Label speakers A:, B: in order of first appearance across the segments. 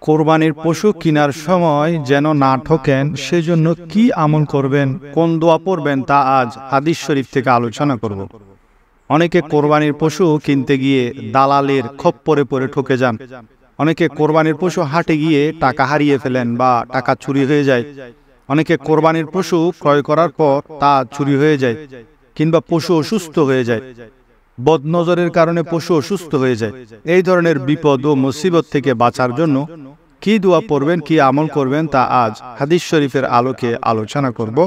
A: কোরবানির পশু কেনার সময় যেন না ঠকেন সেজন্য কি আমল করবেন, কোন দোয়া পড়বেন তা আজ হাদিস শরীফ থেকে আলোচনা করব। অনেকে কোরবানির পশু কিনতে গিয়ে দালালের খপ্পরে পড়ে ঠকে যান। অনেকে কোরবানির পশু হাটে গিয়ে টাকা হারিয়ে ফেলেন বা টাকা চুরি হয়ে যায়। অনেকে কোরবানির পশু ক্রয় করার পর তা চুরি হয়ে যায় কিংবা পশু অসুস্থ হয়ে যায়। বদনজরের কারণে পশু অসুস্থ হয়ে যায়। এই ধরনের বিপদ ও মুসিবত থেকে বাঁচার জন্য কি দোয়া পড়বেন, কি আমল করবেন তা আজ হাদিস শরীফের আলোকে আলোচনা করব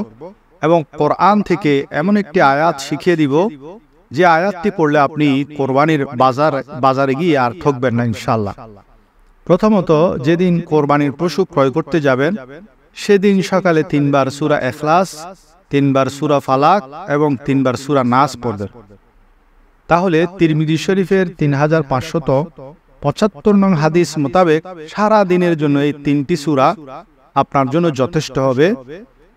A: এবং কোরআন থেকে এমন একটি আয়াত শিখিয়ে দিব যে আয়াতটি পড়লে আপনি কোরবানির বাজারে গিয়ে আর ঠকবেন না ইনশাআল্লাহ। প্রথমত, যেদিন কোরবানির পশু ক্রয় করতে যাবেন সেদিন সকালে ৩ বার সূরা ইখলাস, ৩ বার সূরা ফালাক এবং ৩ বার সূরা নাস পড়বেন। তাহলে তিরমিজি শরীফের ৩৫৭৫ নং হাদিস মোতাবেক সারা দিনের জন্য এই ৩টি সূরা আপনার জন্য যথেষ্ট হবে।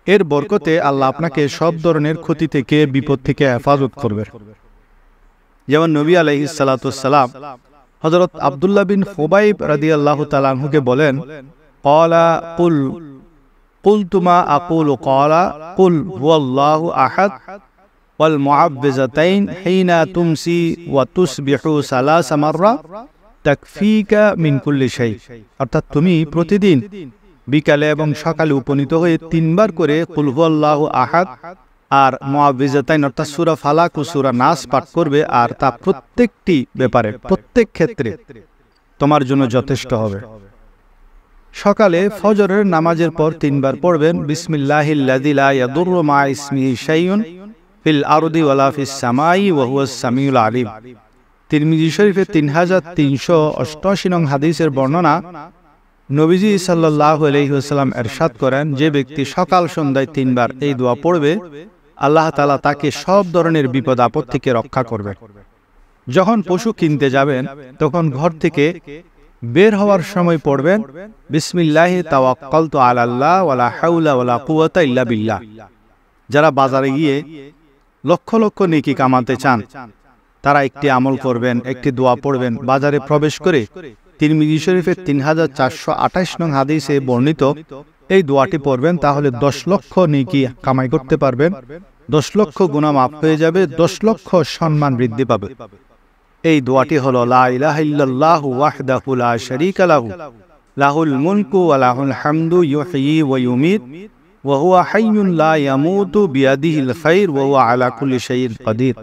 A: এর বরকতে আল্লাহ আপনাকে সব ধরনের ক্ষতি থেকে, বিপদ থেকে হেফাজত করবে। যেমন নবী আলাইহিস সালাতু ওয়াস সালাম হযরত আব্দুল্লাহ বিন খুবাইব রাদিয়াল্লাহু তাআলা আনহুকে বলেন, ক্বালা কুলতু মা আকুলু, ক্বালা কুল হুয়াল্লাহু আহাদ ওয়াল মুআব্বিজাতাইন হিনা তুমসি ওয়া তুসবিহু সালাসা মাররা তাকফিকা মিন কুল্লি শাই। অর্থাৎ তুমি প্রতিদিন বিকালে এবং সকালে উপনীত হয়ে ৩ বার করে কুল হুয়াল্লাহু আহাদ আর মুআব্বিজাতাইন অর্থাৎ সূরা ফালাক ও সূরা নাস পাঠ করবে, আর তা প্রত্যেকটি ব্যাপারে, প্রত্যেক ক্ষেত্রে তোমার জন্য যথেষ্ট হবে। সকালে ফজরের নামাজের পর ৩ বার পড়বেন বিসমিল্লাহিল্লাযী লা ইয়াদুররু মা ইসমিহি শাইউন ফিল আরদি ওয়ালা ফিস সামাই ওয়া হুয়াস সামিউল আলিম। তিরমিজি শরীফের ৩৩৮৮ নং হাদিসের বর্ণনা, নবীজি সাল্লাল্লাহু আলাইহি ওয়াসাল্লাম ইরশাদ করেন, যে ব্যক্তি সকাল সন্ধ্যায় ৩ বার এই দোয়া পড়বে আল্লাহ তাআলা তাকে সব ধরনের বিপদ আপদ থেকে রক্ষা করবে। যখন পশু কিনতে যাবেন তখন ঘর থেকে বের হওয়ার সময় পড়বেন বিসমিল্লাহি তাওয়াক্কালতু আলাল্লাহ ওয়ালা হাওলা ওয়ালা কুওয়াতা ইল্লা বিল্লাহ। যারা বাজারে গিয়ে লক্ষ লক্ষ নেকি কামাতে চান তারা একটি আমল করবেন, একটি দোয়া পড়বেন। বাজারে প্রবেশ করে তিরমিজি শরীফের ৩৪২৮ নং হাদিসে বর্ণিত এই দোয়াটি পড়বেন, তাহলে ১০ লক্ষ নেকি কামাই করতে পারবেন, ১০ লক্ষ গুনাহ মাফ হয়ে যাবে, ১০ লক্ষ সম্মান বৃদ্ধি পাবে। এই দোয়াটি হলো লা ইলাহা ইল্লাল্লাহু ওয়াহদাহু লা শারীকা লাহু লাহুল মুলকু ওয়া লাহুল হামদু ইউহয়ি ওয়া ইউমীত ওয়া হুয়া হাইয়্যুন লা ইয়ামুতু বিয়াদিহিল খায়র ওয়া হুয়া আলা কুল্লি শাইইন কাদির।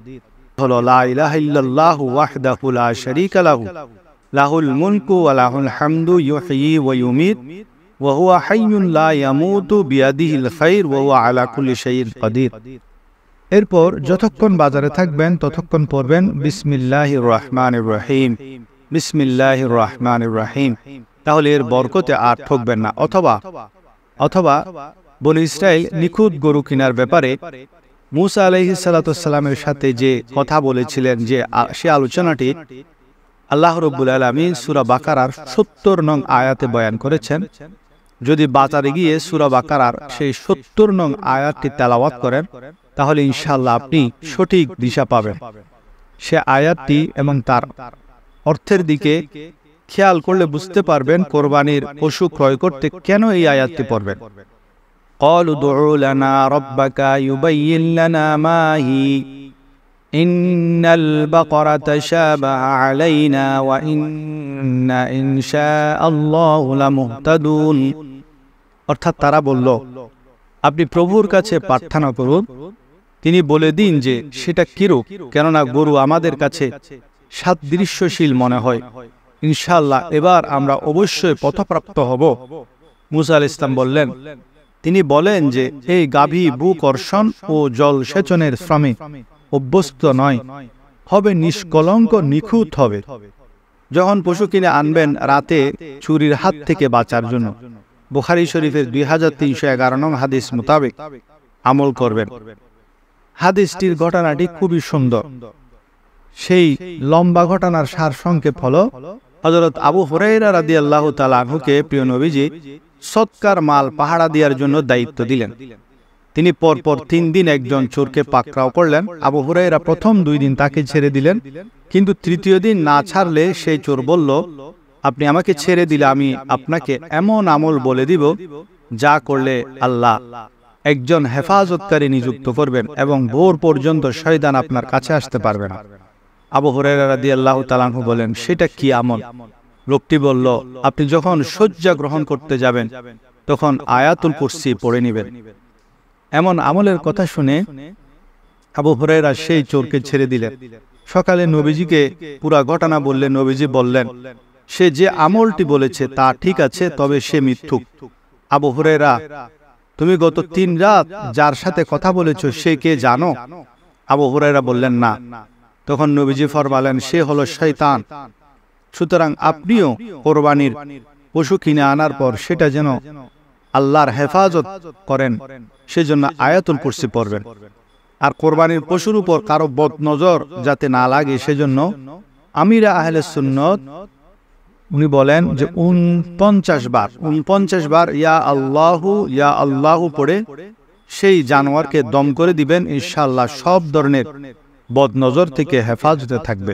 A: হলো লা ইলাহা ইল্লাল্লাহু ওয়াহদাহু লা শারীকা লাহু লাহুল মুলকু ওয়া লাহুল হামদু ইউহয়ি ওয়া ইউমীত ওয়া হুয়া হাইয়্যুন লা ইয়ামুতু বিয়াদিহিল খায়র ওয়া হুয়া আলা কুল্লি শাইইন কাদির। এরপর যতক্ষণ বাজারে থাকবেন ততক্ষণ পড়বেন বিসমিল্লাহির রহমানির রহিম, বিসমিল্লাহির রহমানির রহিম। তাহলে এর বরকতে আর ঠকবেন না। অথবা বনী ইসরাইল নিখুঁত গরু কেনার ব্যাপারে মূসা আলাইহিস সালাতু ওয়াস সালামের সাথে যে কথা বলেছিলেন, যে সে আলোচনাটি আল্লাহ রাব্বুল আলামিন সূরা বাকারার ৭০ নং আয়াতে বয়ান করেছেন। যদি বাজারে গিয়ে সূরা বাকারার সেই ৭০ নং আয়াতটি তেলাওয়াত করেন তাহলে ইনশাআল্লাহ আপনি সঠিক দিশা পাবেন। সে আয়াতটি এবং তার অর্থের দিকে খেয়াল করলে বুঝতে পারবেন কোরবানির পশু ক্রয় করতে কেন এই আয়াতটি পড়বেন। ক্বালু দুউ লানা রাব্বাকা ইউবাইয়িন লানা মা হি ইন্নাল বাকারা তাশাবাহা আলাইনা ওয়া ইন্না ইনশাআল্লাহু লামুহতাদুন। অর্থাৎ তারা বলল, আপনি প্রভুর কাছে প্রার্থনা করুন, তিনি বলে দিন যে সেটা কিরূপ, কেননা গরু আমাদের কাছে সাদৃশ্যশীল মনে হয়। ইনশাআল্লাহ এবার আমরা অবশ্যই পথপ্রাপ্ত হব। মূসা আলাইহিস সালাম বললেন, তিনি বলেন যে এই গাভী ভূকর্ষণ ও জল সেচনের শ্রমে অভ্যস্ত নয়, হবে নিষ্কলঙ্ক, নিখুঁত হবে। যখন পশু কিনে আনবেন রাতে চুরির হাত থেকে বাঁচার জন্য বুখারী শরীফের ২৩১১ নং হাদিস মোতাবেক আমল করবেন। হাদিসটির ঘটনাটি খুবই সুন্দর। সেই লম্বা ঘটনার সারসংক্ষেপ হলো, হযরত আবু হুরায়রা রাদিয়াল্লাহু তাআলা আনহুকে প্রিয় নবীজি সৎকার মাল পাহারা দেওয়ার জন্য দায়িত্ব দিলেন। তিনি পরপর ৩ দিন একজন চোরকে পাকড়াও করলেন। আবু হুরায়রা প্রথম 2 দিন তাকে ছেড়ে দিলেন, কিন্তু তৃতীয় দিন না ছাড়লে সেই চোর বলল, আপনি আমাকে ছেড়ে দিলে আমি আপনাকে এমন আমল বলে দিব যা করলে আল্লাহ একজন হেফাজতকারী নিযুক্ত করবেন এবং ভোর পর্যন্ত শয়তান আপনার কাছে আসতে পারবে না। আবু হুরায়রা রাদিয়াল্লাহু তাআলা আনহু বলেন, সেটা কি আমল? লোকটি বলল, আপনি যখন শয্যা গ্রহণ করতে যাবেন তখন আয়াতুল কুরসি পড়ে নেবেন। এমন আমলের কথা শুনে আবু হুরায়রা সেই চোরকে ছেড়ে দিলেন। সকালে নবীজিকে পুরা ঘটনা বললেন। নবীজি বললেন, সে যে আমলটি বলেছে তা ঠিক আছে, তবে সে মিথ্যুক। আবু হুরায়রা, তুমি গত 3 রাত যার সাথে কথা বলেছো সে কে জানো? আবু হুরায়রা বললেন, না। তখন নবীজি ফরমালেন, সে হলো শয়তান। সুতরাং আপনিও কোরবানির পশু কিনে আনার পর সেটা যেন আল্লাহর হেফাজত করেন, সেজন্য আয়াতুল কুরসি পড়বেন। আর কোরবানির পশুর উপর কারো বদনজর যাতে না লাগে সেজন্য আমিরে আহলে সুন্নত উনি বলেন যে 49 বার ইয়া আল্লাহু পড়ে সেই জানোয়ারকে দম করে দিবেন। ইনশাআল্লাহ সব ধরনের বদনজর থেকে হেফাজতে থাকবে।